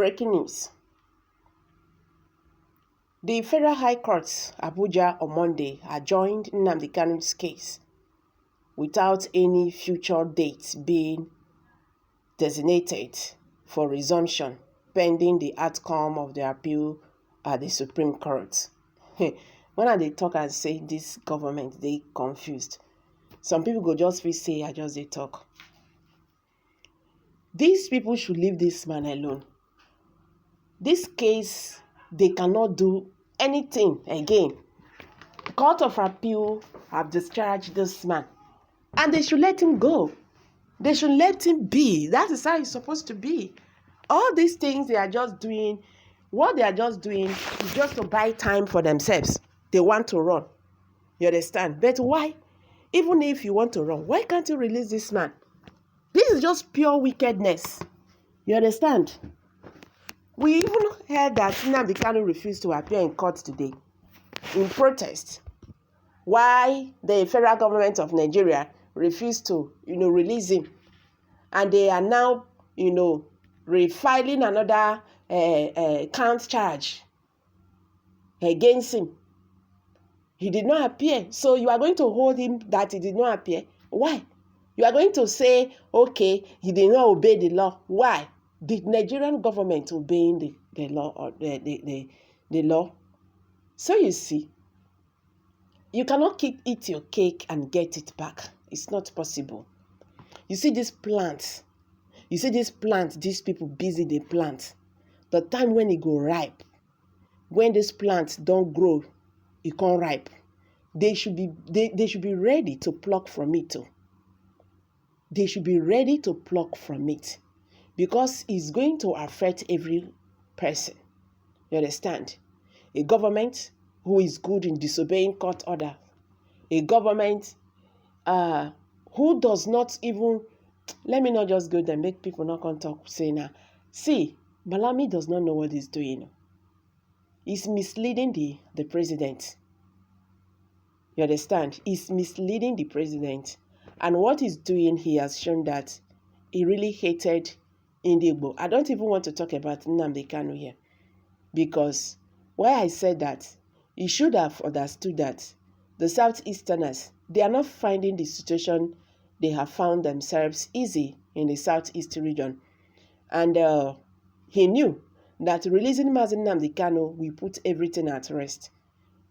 Breaking news. The Federal High Court, Abuja, on Monday adjourned Nnamdi Kanu's case without any future date being designated for resumption pending the outcome of the appeal at the Supreme Court. When they talk and say this government, they confused. Some people go just feel say, I just they talk. These people should leave this man alone. This case, they cannot do anything again. Court of Appeal have discharged this man. And they should let him go. They should let him be. That is how it's supposed to be. All these things they are just doing, what they are just doing is just to buy time for themselves. They want to run. You understand? But why? Even if you want to run, why can't you release this man? This is just pure wickedness. You understand? We even heard that Nnamdi Kanu refused to appear in court today in protest. Why the federal government of Nigeria refused to, release him. And they are now, refiling another count charge against him. He did not appear. So you are going to hold him that he did not appear. Why? You are going to say, okay, he did not obey the law. Why? The Nigerian government obeying the law or the law? So you see, you cannot eat your cake and get it back. It's not possible. You see these plants. These people busy they plant. The time when it go ripe, when these plants don't grow, it can't ripe. They should be ready to pluck from it too. They should be ready to pluck from it. Because it's going to affect every person. You understand? A government who is good in disobeying court order. A government who does not even, let me not just go there, make people not come talk, say now. See, Malami does not know what he's doing. He's misleading the president. You understand? He's misleading the president. And what he's doing, he has shown that he really hated Indigbo. I don't even want to talk about Nnamdi Kanu here. Because why I said that, he should have understood that the Southeasterners, they are not finding the situation they have found themselves easy in the Southeast region. And he knew that releasing Mazi Nnamdi Kanu will put everything at rest.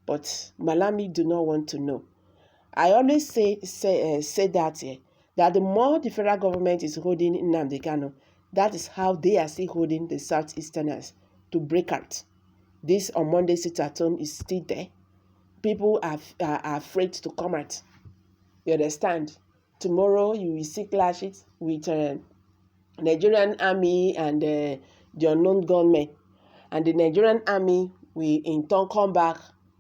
But Malami do not want to know. I always say that the more the federal government is holding Nnamdi Kanu, that is how they are still holding the Southeasterners to break out. This on Monday sit-at-home is still there. People are afraid to come out. You understand? Tomorrow you will see clashes with Nigerian army and the unknown gunmen. And the Nigerian army will in turn come back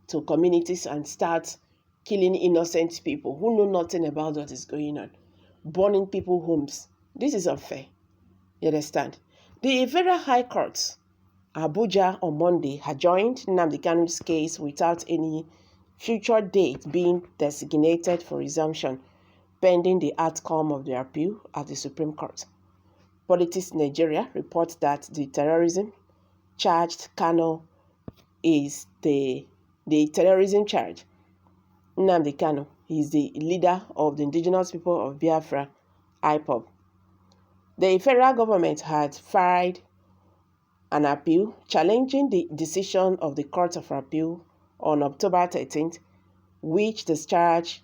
to communities and start killing innocent people who know nothing about what is going on. Burning people's homes. This is unfair. You understand? The Federal High Court, Abuja, on Monday adjourned Nnamdi Kanu's case without any future date being designated for resumption, pending the outcome of the appeal at the Supreme Court. Politics Nigeria reports that the terrorism charged Kanu is the terrorism charge. Nnamdi Kanu is the leader of the indigenous people of Biafra, IPOB. The federal government had filed an appeal challenging the decision of the Court of Appeal on October 13th, which discharged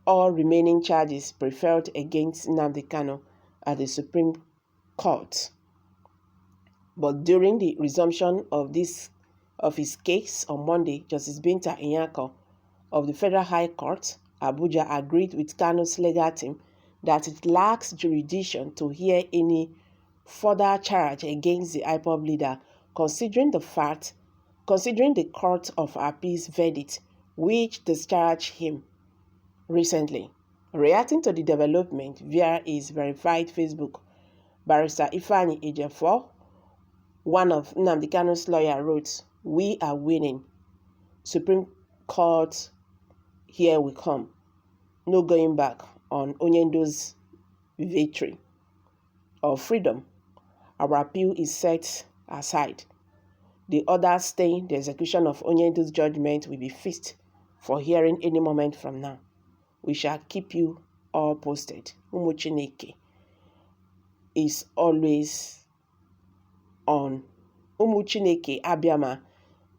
all remaining charges preferred against Nnamdi Kanu at the Supreme Court. But during the resumption of his case on Monday, Justice Binta Nyako of the Federal High Court, Abuja, agreed with Kanu's legal team that it lacks jurisdiction to hear any further charge against the IPOB leader, considering the Court of Appeal's verdict, which discharged him recently. Reacting to the development via his verified Facebook, Barrister Ifeanyi Ejiofor, one of Nnamdi Kanu's lawyers, wrote, "We are winning. Supreme Court, here we come. No going back on Onyendo's victory or freedom. Our appeal is set aside. The order staying the execution of Onyendu's judgment will be fixed for hearing any moment from now. We shall keep you all posted. Umu Chineke is always on. Umu Chineke Abịama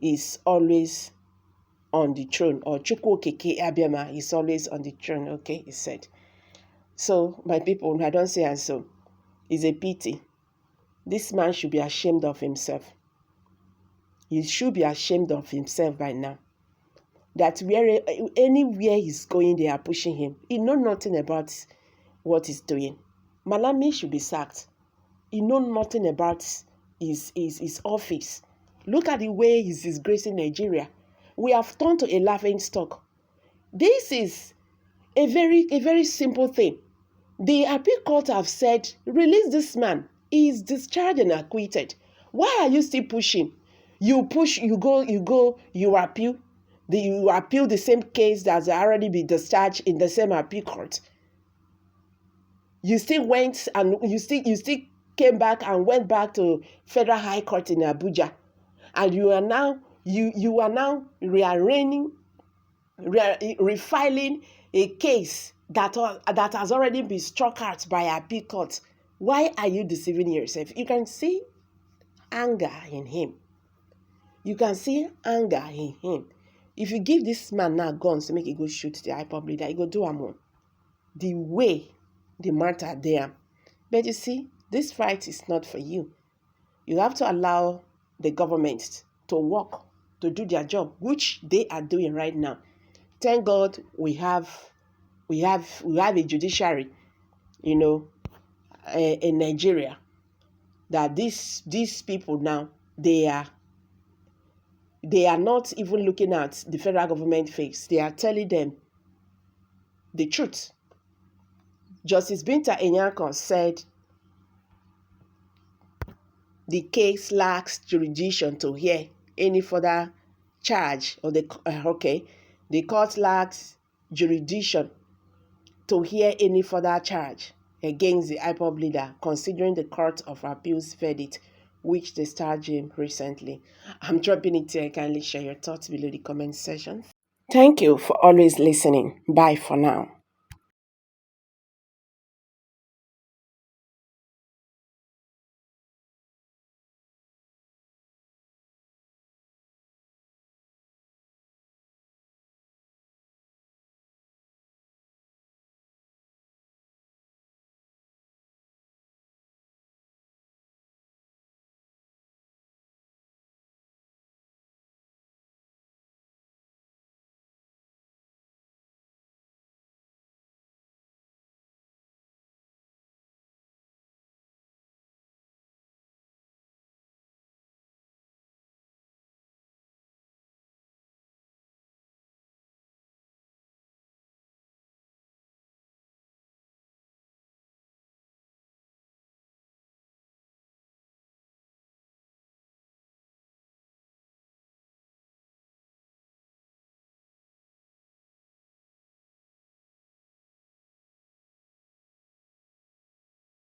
is always on the throne, or Chukwu Okike Abịama is always on the throne, okay, he said. So, my people, I don't say and so. It's a pity. This man should be ashamed of himself. He should be ashamed of himself by now. That anywhere he's going, they are pushing him. He knows nothing about what he's doing. Malami should be sacked. He knows nothing about his office. Look at the way he's disgracing Nigeria. We have turned to a laughing stock. This is a very simple thing. The appeal court have said, release this man. He is discharged and acquitted. Why are you still pushing? You push, you appeal. You appeal the same case that's already been discharged in the same appeal court. You still went and you still came back and went back to Federal High Court in Abuja, and you are now refiling a case that has already been struck out by appeal court. Why are you deceiving yourself? You can see anger in him. You can see anger in him. If you give this man now guns to make it go shoot the IPOB leader, he go do am. The way the matter there. But you see, this fight is not for you. You have to allow the government to work, to do their job, which they are doing right now. Thank God we have a judiciary, in Nigeria, that these people now, they are not even looking at the federal government face. They are telling them the truth. Justice Binta Enyankon said the case lacks jurisdiction to hear any further charge, or the court lacks jurisdiction to hear any further charge against the IPOB leader, considering the Court of Appeals verdict, which discharged him recently. I'm dropping it here. Kindly share your thoughts below the comment section. Thank you for always listening. Bye for now.